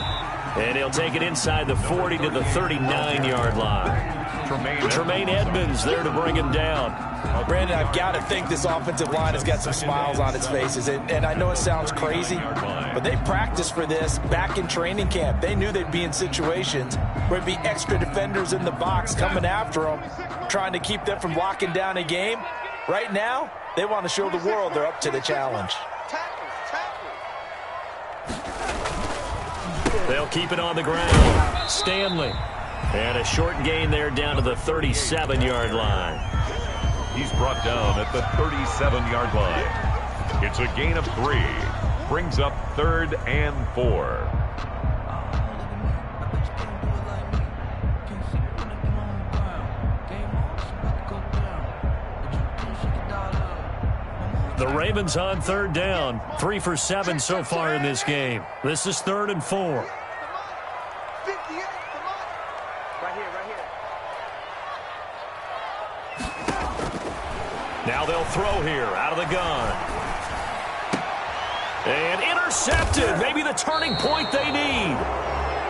And he'll take it inside the 40 to the 39-yard line. Tremaine Edmonds there to bring him down. Brandon, I've got to think this offensive line has got some smiles on its faces. And I know it sounds crazy, but they practiced for this back in training camp. They knew they'd be in situations where it'd be extra defenders in the box coming after them, trying to keep them from locking down a game. Right now, they want to show the world they're up to the challenge. They'll keep it on the ground. Stanley. And a short gain there down to the 37-yard line. He's brought down at the 37-yard line. It's a gain of 3. Brings up 3rd and 4. The Ravens on 3rd down. 3 for 7 so far in this game. This is 3rd and 4. Now they'll throw here out of the gun. And intercepted. Maybe the turning point they need.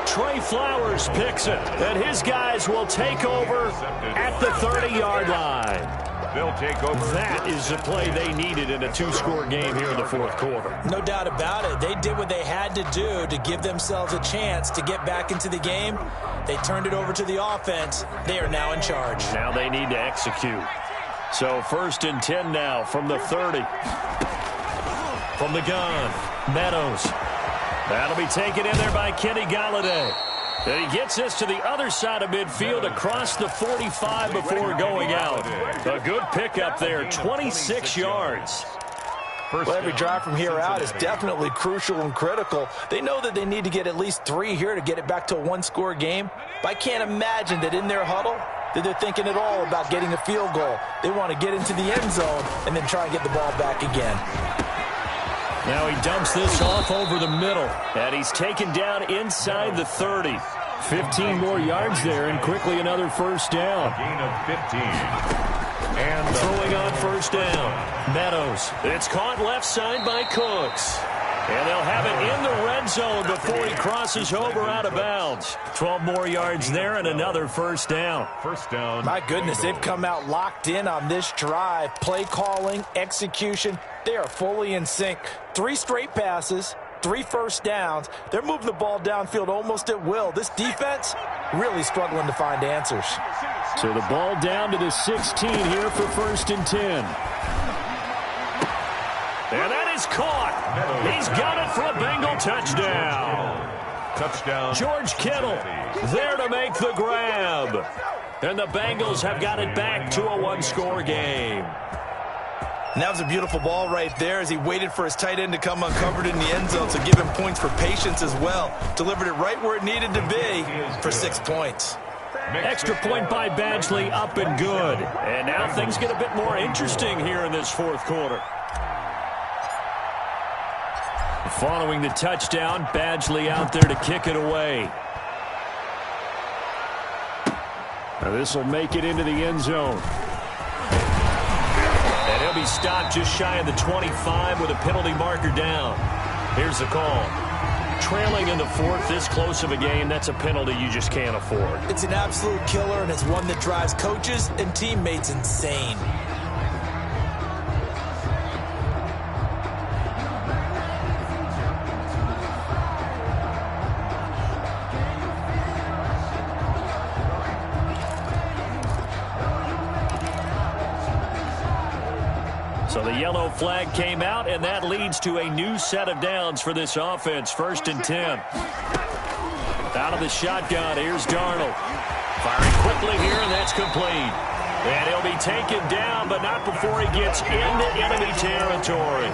Trey Flowers picks it. And his guys will take over at the 30-yard line. They'll take over. That is the play they needed in a 2-score game here in the 4th quarter. No doubt about it. They did what they had to do to give themselves a chance to get back into the game. They turned it over to the offense. They are now in charge. Now they need to execute. So 1st and 10 now from the 30. From the gun. Meadows. That'll be taken in there by Kenny Galladay. And he gets this to the other side of midfield across the 45 before going out. A good pickup there, 26 yards. Well, every drive from here out is definitely crucial and critical. They know that they need to get at least 3 here to get it back to a one-score game. But I can't imagine that in their huddle that they're thinking at all about getting a field goal. They want to get into the end zone and then try and get the ball back again. Now he dumps this off over the middle, and he's taken down inside the 30. 15 more yards there, and quickly another first down. A gain of 15. And throwing on first down. Meadows. It's caught left side by Cooks. And they'll have it in the red zone before he crosses over out of bounds. 12 more yards there and another first down. First down. My goodness, they've come out locked in on this drive. Play calling, execution, they are fully in sync. 3 straight passes, 3 first downs. They're moving the ball downfield almost at will. This defense really struggling to find answers. So the ball down to the 16 here for 1st and 10. And that is caught. He's got it for a Bengal touchdown. Touchdown. George Kittle there to make the grab. And the Bengals have got it back to a one-score game. And that was a beautiful ball right there as he waited for his tight end to come uncovered in the end zone, so give him points for patience as well. Delivered it right where it needed to be for 6 points. Extra point by Badgley, up and good. And now things get a bit more interesting here in this 4th quarter. Following the touchdown, Badgley out there to kick it away. Now this will make it into the end zone. And he'll be stopped just shy of the 25 with a penalty marker down. Here's the call. Trailing in the 4th, this close of a game, that's a penalty you just can't afford. It's an absolute killer, and it's one that drives coaches and teammates insane. So the yellow flag came out, and that leads to a new set of downs for this offense. 1st and 10. Out of the shotgun, here's Darnold. Firing quickly here, and that's complete. And he'll be taken down, but not before he gets into enemy territory.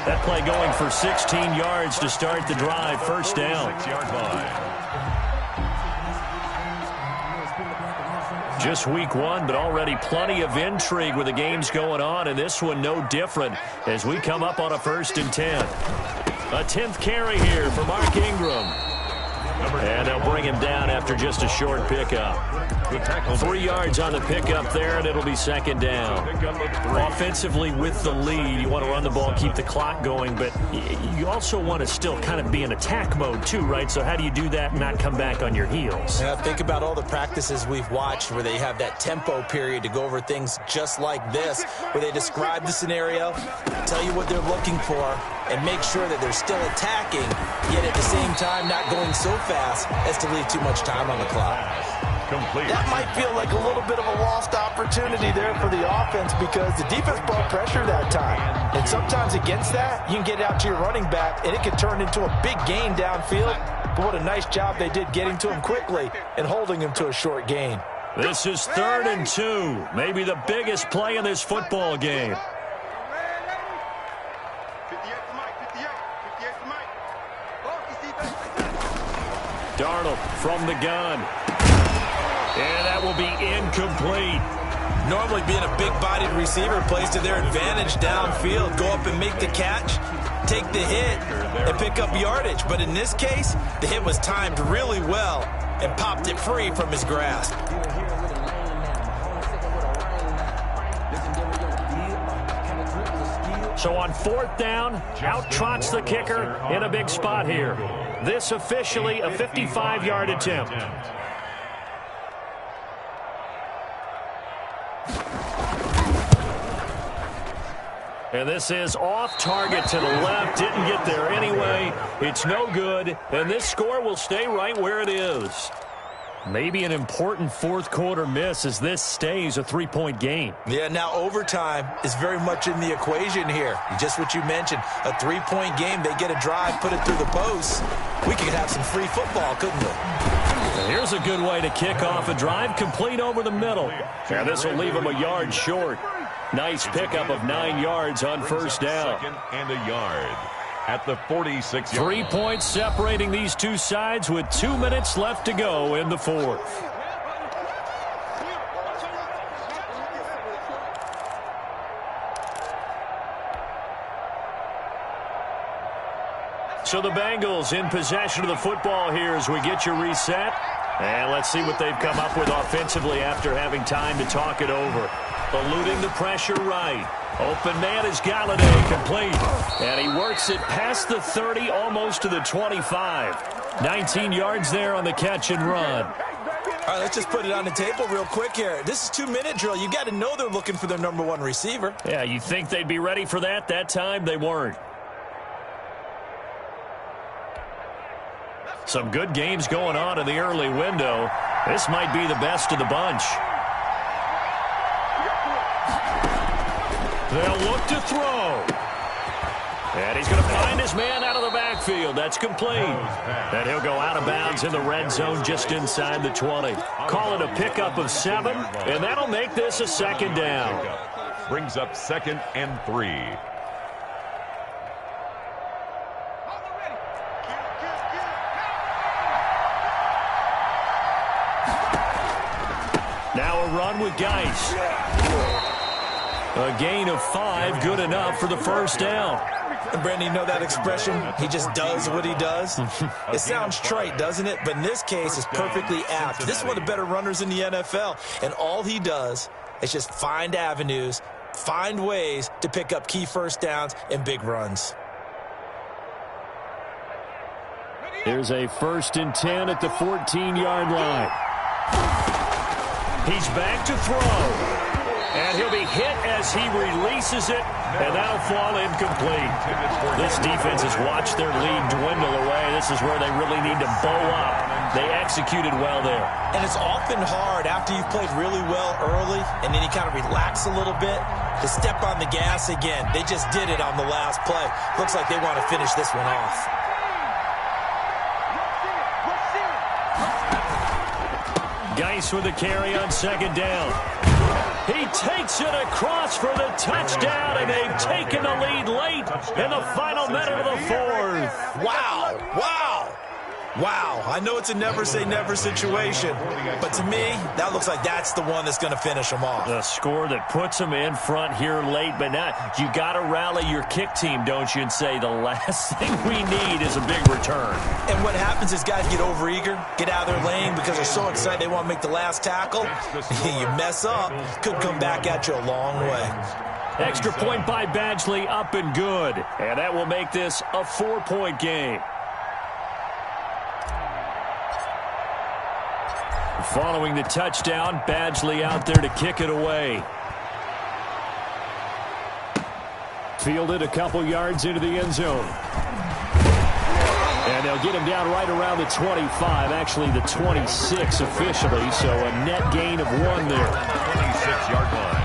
That play going for 16 yards to start the drive. First down. 6-yard line. Just week 1, but already plenty of intrigue with the games going on, and this one no different as we come up on a 1st and 10. A 10th carry here for Mark Ingram. And they'll bring him down after just a short pickup. 3 yards on the pickup there, and it'll be 2nd down. Offensively with the lead, you want to run the ball, keep the clock going, but you also want to still kind of be in attack mode too, right? So how do you do that and not come back on your heels? Yeah, think about all the practices we've watched where they have that tempo period to go over things just like this, where they describe the scenario, tell you what they're looking for, and make sure that they're still attacking, yet at the same time not going so fast as to leave too much time on the clock. Complete. That might feel like a little bit of a lost opportunity there for the offense because the defense brought pressure that time. And sometimes against that, you can get out to your running back, and it can turn into a big gain downfield. But what a nice job they did getting to him quickly and holding him to a short gain. This is 3rd and 2, maybe the biggest play in this football game. Darnold from the gun. And that will be incomplete. Normally being a big-bodied receiver plays to their advantage downfield. Go up and make the catch, take the hit, and pick up yardage. But in this case, the hit was timed really well and popped it free from his grasp. So on 4th down, out trots the kicker in a big spot here. This officially a 55-yard attempt. And this is off target to the left. Didn't get there anyway. It's no good. And this score will stay right where it is. Maybe an important fourth-quarter miss as this stays a three-point game. Yeah, now overtime is very much in the equation here. Just what you mentioned, a three-point game. They get a drive, put it through the post. We could have some free football, couldn't we? Here's a good way to kick off a drive, complete over the middle. And this will leave them a yard short. Nice pickup of 9 yards on first down. Second and a yard at the 46 yard 3 points separating these two sides with 2 minutes left to go in the fourth. So the Bengals in possession of the football here as we get you reset. And let's see what they've come up with offensively after having time to talk it over. Eluding the pressure right. Open man is Galladay, complete. And he works it past the 30, almost to the 25. 19 yards there on the catch and run. All right, let's just put it on the table real quick here. This is 2-minute drill. You got to know they're looking for their number one receiver. Yeah, you think they'd be ready for that? That time they weren't. Some good games going on in the early window. This might be the best of the bunch. They'll look to throw. And he's going to find his man out of the backfield. That's complete. And he'll go out of bounds in the red zone just inside the 20. Call it a pickup of 7, and that'll make this a second down. brings up 2nd and 3. Now a run with Geis. A gain of 5, good enough for the first down. Brandon, you know that expression? He just does what he does. It sounds trite, doesn't it? But in this case, it's perfectly apt. This is one of the better runners in the NFL, and all he does is just find avenues, find ways to pick up key first downs and big runs. Here's a 1st and 10 at the 14-yard line. He's back to throw. And he'll be hit as he releases it, and that'll fall incomplete. This defense has watched their lead dwindle away. This is where they really need to bow up. They executed well there. And it's often hard after you've played really well early, and then you kind of relax a little bit, to step on the gas again. They just did it on the last play. Looks like they want to finish this one off. Geis with the carry on 2nd down. He takes it across for the touchdown, and they've taken the lead late in the final minute of the 4th. Wow, wow, wow. I know it's a never-say-never situation, but to me, that looks like that's the one that's going to finish them off. The score that puts them in front here late, but now you got to rally your kick team, don't you, and say the last thing we need is a big return. And what happens is guys get overeager, get out of their lane because they're so excited they want to make the last tackle. You mess up, could come back at you a long way. Extra point by Badgley, up and good. And that will make this a 4-point game. Following the touchdown, Badgley out there to kick it away. Fielded a couple yards into the end zone. And they'll get him down right around the 25, actually the 26 officially, so a net gain of 1 there. 26-yard line.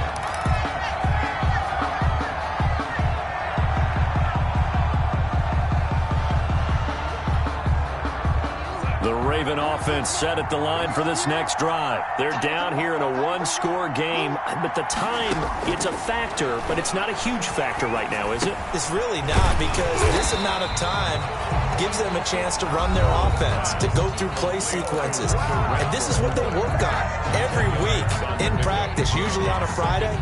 The Raven offense set at the line for this next drive. They're down here in a 1-score game, but the time, it's a factor, but it's not a huge factor right now, is it? It's really not, because this amount of time gives them a chance to run their offense, to go through play sequences. And this is what they work on every week in practice, usually on a Friday.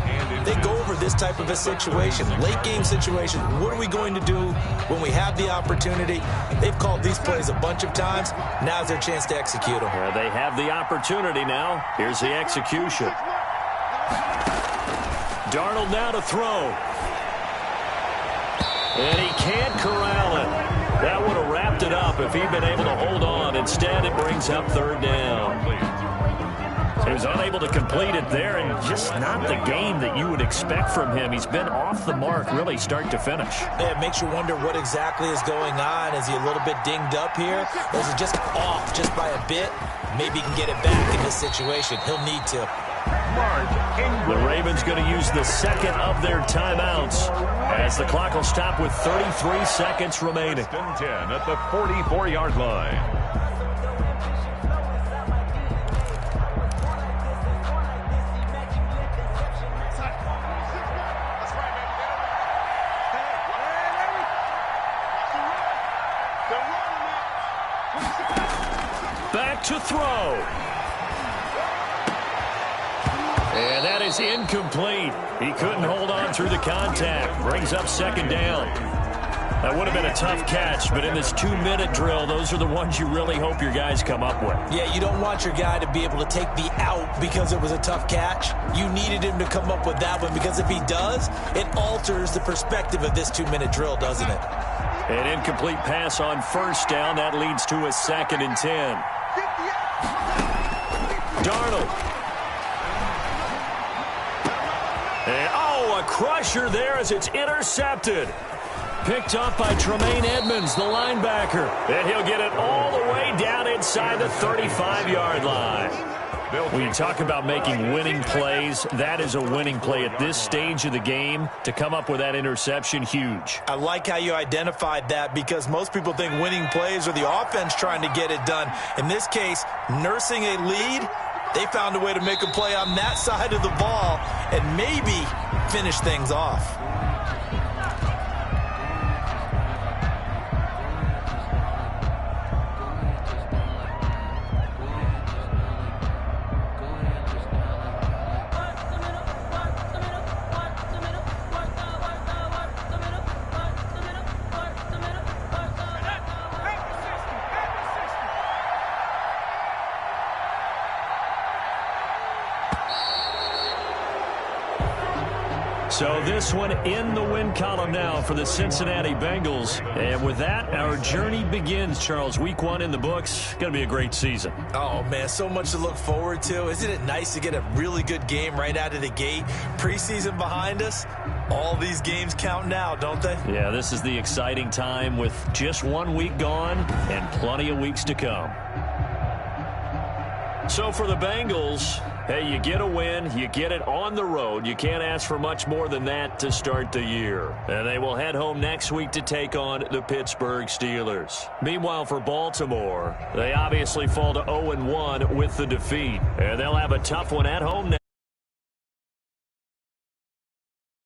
They go over this type of a situation, late game situation. What are we going to do when we have the opportunity? They've called these plays a bunch of times. Now's their chance to execute them. Well, they have the opportunity now. Here's the execution. Darnold now to throw. And he can't corral it. That would have wrapped it up if he'd been able to hold on. Instead, it brings up 3rd down. He was unable to complete it there, and just not the game that you would expect from him. He's been off the mark really start to finish. Yeah, it makes you wonder what exactly is going on. Is he a little bit dinged up here? Or is it just off just by a bit? Maybe he can get it back in this situation. He'll need to. The Ravens going to use the second of their timeouts as the clock will stop with 33 seconds remaining. 10 at the 44-yard line. Back to throw. And that is incomplete. He couldn't hold on through the contact. Brings up second down. That would have been a tough catch, but in this 2-minute drill, those are the ones you really hope your guys come up with. Yeah, you don't want your guy to be able to take the out because it was a tough catch. You needed him to come up with that one, because if he does, it alters the perspective of this 2-minute drill, doesn't it? An incomplete pass on first down. That leads to a 2nd and 10. Darnold. And, a crusher there as it's intercepted. Picked up by Tremaine Edmonds, the linebacker. And he'll get it all the way down inside the 35-yard line. When you talk about making winning plays, that is a winning play at this stage of the game. To come up with that interception, huge. I like how you identified that, because most people think winning plays are the offense trying to get it done. In this case, nursing a lead, they found a way to make a play on that side of the ball and maybe finish things off. So this one in the win column now for the Cincinnati Bengals. And with that, our journey begins, Charles. Week 1 in the books. Going to be a great season. Oh, man, so much to look forward to. Isn't it nice to get a really good game right out of the gate? Preseason behind us. All these games count now, don't they? Yeah, this is the exciting time with just 1 week gone and plenty of weeks to come. So for the Bengals, hey, you get a win, you get it on the road. You can't ask for much more than that to start the year. And they will head home next week to take on the Pittsburgh Steelers. Meanwhile, for Baltimore, they obviously fall to 0-1 with the defeat. And they'll have a tough one at home next.